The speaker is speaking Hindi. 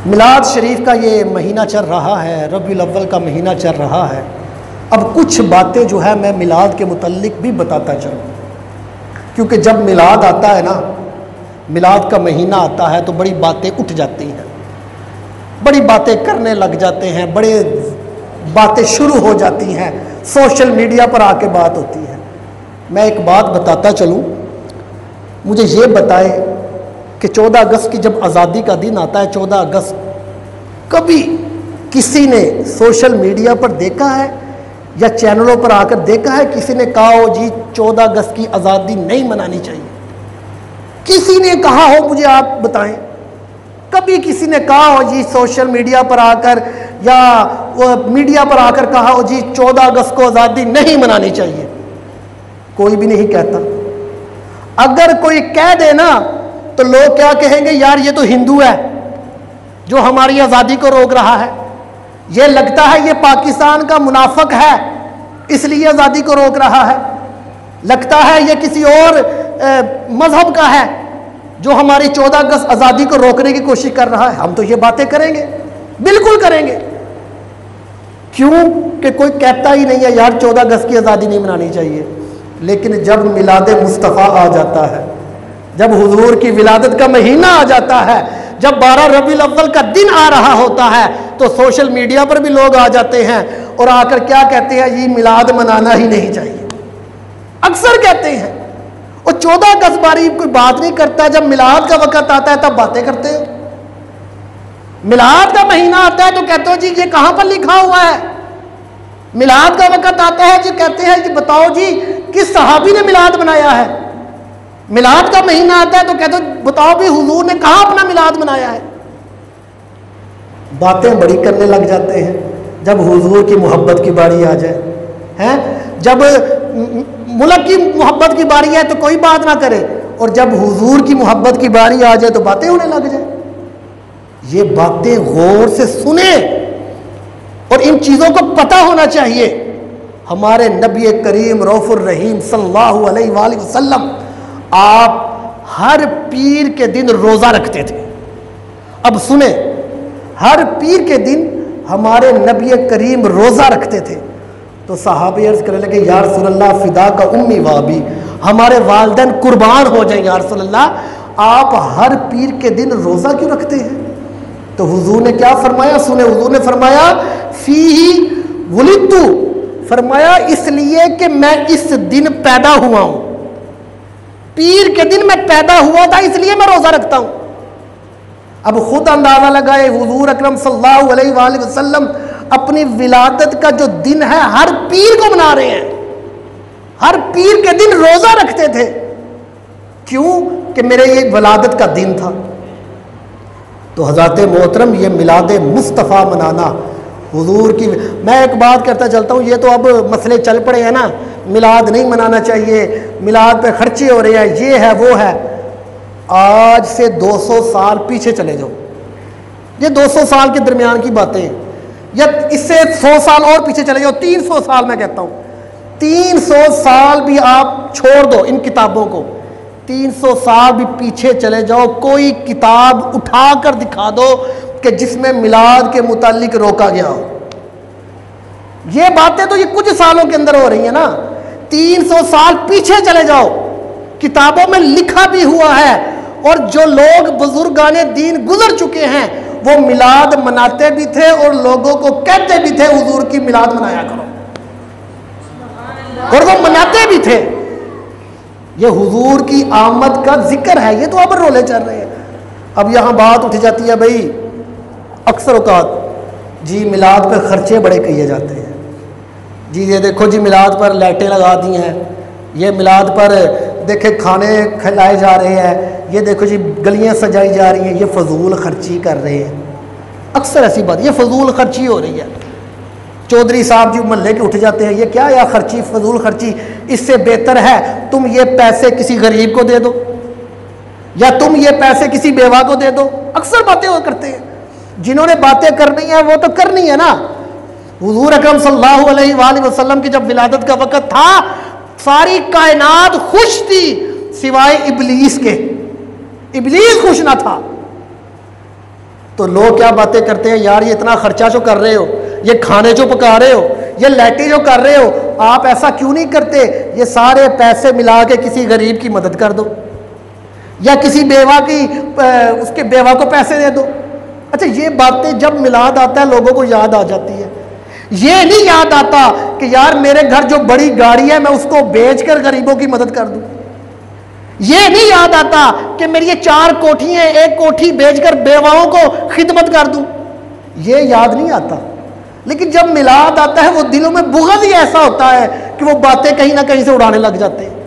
मिलाद शरीफ का ये महीना चल रहा है, रबीउल अव्वल का महीना चल रहा है। अब कुछ बातें जो है मैं मिलाद के मुतल्लिक भी बताता चलूँ, क्योंकि जब मिलाद आता है ना, मिलाद का महीना आता है तो बड़ी बातें उठ जाती हैं, बड़ी बातें करने लग जाते हैं, बड़े बातें शुरू हो जाती हैं, सोशल मीडिया पर आके बात होती है। मैं एक बात बताता चलूँ, मुझे ये बताए कि 14 अगस्त की जब आज़ादी का दिन आता है, 14 अगस्त, कभी किसी ने सोशल मीडिया पर देखा है या चैनलों पर आकर देखा है किसी ने कहा हो जी 14 अगस्त की आज़ादी नहीं मनानी चाहिए? किसी ने कहा हो? मुझे आप बताएं। कभी किसी ने कहा हो जी सोशल मीडिया पर आकर या मीडिया पर आकर कहा हो जी 14 अगस्त को आज़ादी नहीं मनानी चाहिए? कोई भी नहीं कहता। अगर कोई कह दे ना तो लोग क्या कहेंगे, यार ये तो हिंदू है जो हमारी आज़ादी को रोक रहा है, ये लगता है ये पाकिस्तान का मुनाफिक है इसलिए आज़ादी को रोक रहा है, लगता है ये किसी और मजहब का है जो हमारी 14 अगस्त आज़ादी को रोकने की कोशिश कर रहा है। हम तो ये बातें करेंगे, बिल्कुल करेंगे। क्यों कि कोई कहता ही नहीं है यार 14 अगस्त की आज़ादी नहीं मनानी चाहिए। लेकिन जब मिलाद मुस्तफ़ा आ जाता है, जब हुजूर की विलादत का महीना आ जाता है, जब 12 रबीउल अव्वल का दिन आ रहा होता है, तो सोशल मीडिया पर भी लोग आ जाते हैं और आकर क्या कहते हैं, ये मिलाद मनाना ही नहीं चाहिए। अक्सर कहते हैं। और 14 अगस्त बारी कोई बात नहीं करता, जब मिलाद का वक्त आता है तब बातें करते हो। मिलाद का महीना आता है तो कहते हो जी ये कहां पर लिखा हुआ है? मिलाद का वक्त आता है जो कहते हैं जी बताओ जी किस सहाबी ने मिलाद बनाया है? मिलाद का महीना आता है तो कहते हो बताओ भी हुजूर ने कहां अपना मिलाद मनाया है? बातें बड़ी करने लग जाते हैं। जब हुजूर की मोहब्बत की बारी आ जाए, हैं, जब मुल्क की मोहब्बत की बारी है तो कोई बात ना करे, और जब हुजूर की मोहब्बत की बारी आ जाए तो बातें होने लग जाए। ये बातें गौर से सुने और इन चीज़ों को पता होना चाहिए। हमारे नबी करीम रऊफुर रहीम सल्लल्लाहु अलैहि वसल्लम आप हर पीर के दिन रोज़ा रखते थे। अब सुने, हर पीर के दिन हमारे नबी करीम रोज़ा रखते थे। तो सहाबे अर्ज़ करने लगे या रसूलल्लाह फिदा का उम्मी वाबी, हमारे वालिदैन कुर्बान हो जाए या रसूलल्लाह, आप हर पीर के दिन रोज़ा क्यों रखते हैं? तो हुजूर ने क्या फरमाया? सुने, हुजूर ने फरमाया फीही वुलिदतु, फरमाया इसलिए कि मैं इस दिन पैदा हुआ हूं। पीर के दिन मैं पैदा हुआ था इसलिए मैं रोज़ा रखता हूं। अब खुद अंदाजा लगाए, हुजूर अकरम सल्लल्लाहु अलैहि वसल्लम अपनी विलादत का जो दिन है हर पीर को मना रहे हैं। हर पीर के दिन रोज़ा रखते थे। क्यों कि मेरे ये विलादत का दिन था। तो हज़रत मोहतरम ये मिलाद मुस्तफ़ा मनाना हुजूर की, मैं एक बात करता चलता हूँ, ये तो अब मसले चल पड़े हैं ना, मिलाद नहीं मनाना चाहिए, मिलाद पे खर्चे हो रहे हैं, ये है वो है। आज से 200 साल पीछे चले जाओ, ये 200 साल के दरमियान की बातें हैं, या इससे 100 साल और पीछे चले जाओ, 300 साल मैं कहता हूँ, 300 साल भी आप छोड़ दो इन किताबों को, 300 साल भी पीछे चले जाओ, कोई किताब उठा कर दिखा दो कि जिसमें मिलाद के मुतालिक रोका गया हो। ये बातें तो ये कुछ सालों के अंदर हो रही है ना। 300 साल पीछे चले जाओ, किताबों में लिखा भी हुआ है, और जो लोग बुजुर्गाने दीन गुजर चुके हैं वो मिलाद मनाते भी थे और लोगों को कहते भी थे हुजूर की मिलाद मनाया करो, और वो मनाते भी थे। ये हुजूर की आमद का जिक्र है, ये तो अब रोले चल रहे हैं। अब यहाँ बात उठ जाती है भाई, अक्सर औकात जी मिलाद पे खर्चे बड़े किए जाते हैं जी, ये देखो जी मिलाद पर लाइटें लगा दी हैं, ये मिलाद पर देखे खाने खिलाए जा रहे हैं, ये देखो जी गलियां सजाई जा रही हैं, ये फजूल खर्ची कर रहे हैं। अक्सर ऐसी बात, ये फजूल खर्ची हो रही है। चौधरी साहब जी मोहल्ले के उठ जाते हैं, ये क्या यार खर्ची, फजूल खर्ची, इससे बेहतर है तुम ये पैसे किसी गरीब को दे दो, या तुम ये पैसे किसी बेवा को दे दो। अक्सर बातें वो करते हैं। जिन्होंने बातें करनी है वो तो करनी है ना। हुजूर अकरम सल्लल्लाहु अलैहि वसल्लम की जब विलादत का वक़्त था, सारी कायनात खुश थी सिवाय इब्लीस के। इब्लीस खुश ना था। तो लोग क्या बातें करते हैं, यार ये इतना खर्चा जो कर रहे हो, ये खाने जो पका रहे हो, ये लाइटें जो कर रहे हो, आप ऐसा क्यों नहीं करते, ये सारे पैसे मिला के किसी गरीब की मदद कर दो, या किसी बेवा की उसके बेवा को पैसे दे दो। अच्छा, ये बातें जब मिलाद आता है लोगों को याद आ जाती है। ये नहीं याद आता कि यार मेरे घर जो बड़ी गाड़ी है मैं उसको बेचकर गरीबों की मदद कर दूं। ये नहीं याद आता कि मेरी ये 4 कोठी हैं, एक कोठी बेचकर बेवाओं को खिदमत कर दूं। ये याद नहीं आता। लेकिन जब मिलाद आता है वो दिलों में बुग़्ज़ ही ऐसा होता है कि वो बातें कहीं ना कहीं से उड़ाने लग जाते हैं।